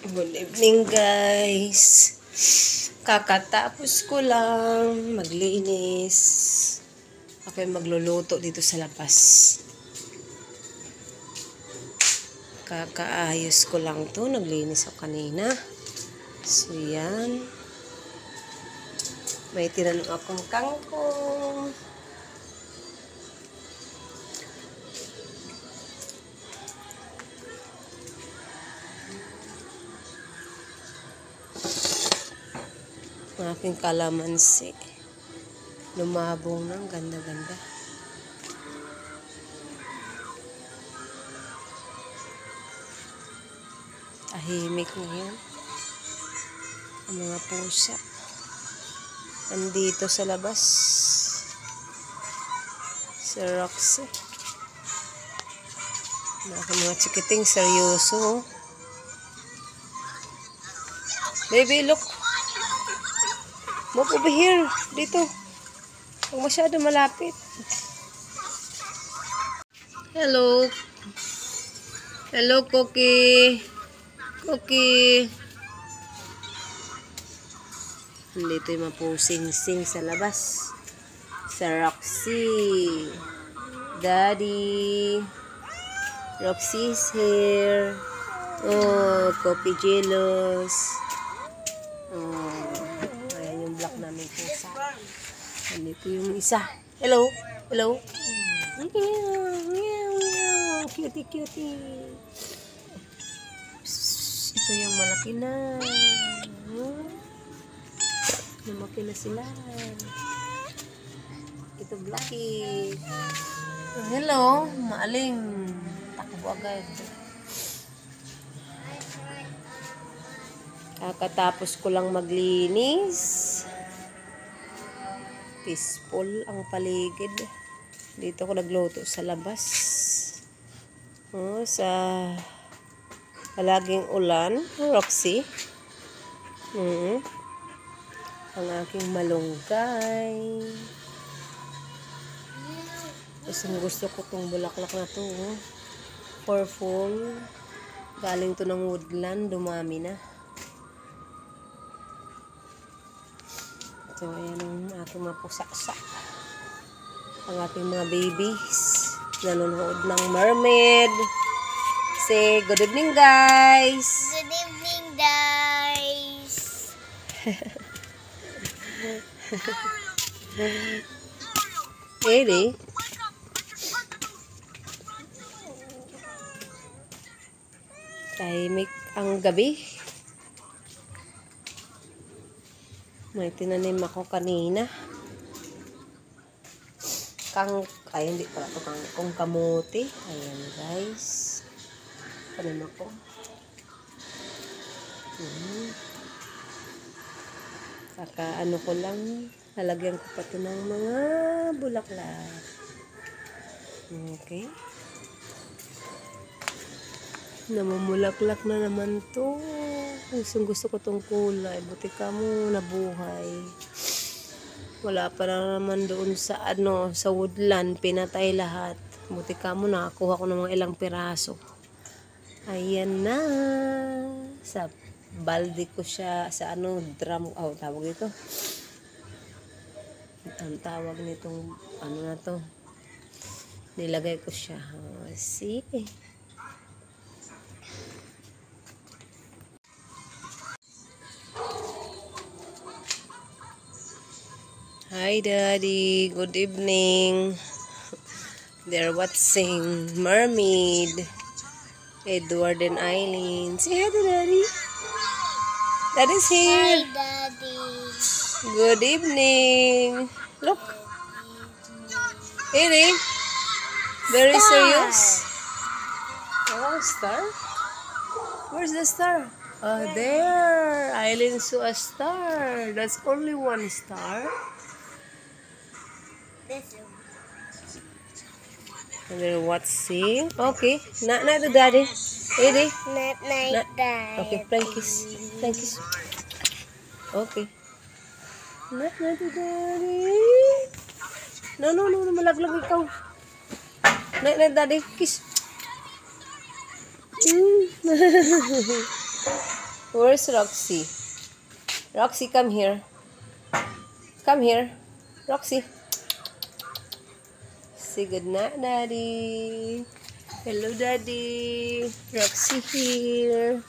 Good evening guys. Kakatapos ko lang maglinis. Ako'y magluluto dito sa labas. Kakaayos ko lang to. Naglinis ako kanina. So yan. May tinanong akong kangkong. Ang aking kalamansi. Lumabong ng ganda-ganda. Tahimik ngayon. Ang mga pusa. Andito sa labas. Si Roxy. Ang aking mga chikiting seryoso. Baby, look. Move over here. Dito. Huwag masyado malapit. Hello. Hello, Cookie. Cookie. Dito yung mapusing-sing sa labas. Sa Roxy. Daddy. Roxy's here. Oh, Coffee jealous. Oh, ayan yung black namin pusa. Nandito yung isa. Hello. Hello. Cutie, cutie. Ito yung malaki na. Lumaki na sila. Ito Blackie. Hello. Maaling. Takbo agad. Kakatapos ko lang maglinis. Peaceful ang paligid. Dito ako nagluto sa labas. Oh, sa palaging ulan. Roxy. Ang aking malunggay. Gusto ko tong bulaklak na to. Purple. Galing to ng woodland. Dumami na. So, ayan ang aking mga pusa-sa. Ang aking mga babies. Nanonood ng mermaid. Say, good evening, guys. Good evening, guys. Really? Tahimik ang gabi. May tinanim ako kanina. Ay, hindi pala ito kangkong kamote. Ayan, guys. Tanim ako. Ano ko lang. Halagyan ko pa ito ng mga bulaklak. Okay. Namumulaklak na naman to. Gusto ko tong kulay. Buti ka mo nabuhay. Wala pa na naman doon sa sa woodland. Pinatay lahat. Buti ka mo nakakuha ko ng mga ilang piraso. Ayan na. Sa balde ko siya. Sa drum. Oh, tawag ito. Ang tawag nitong na to. Nilagay ko siya. See? Hi, Daddy. Good evening. They're watching Mermaid. Edward and Eileen. Say hi to Daddy. Daddy's here. Hi, Daddy. Good evening. Look. Really? Very serious. Oh, star. Where's the star? Oh, there. Eileen saw a star. That's only one star. This one. And then watching. Okay. Not to Daddy. Ready? Not like that. Okay, flank kiss. Flank kiss. Okay. Not to Daddy. No, malaglag ikaw. Not Daddy. Kiss. Where's Roxy? Roxy, come here. Come here. Roxy. Say good night, Daddy. Hello, Daddy. Roxy here.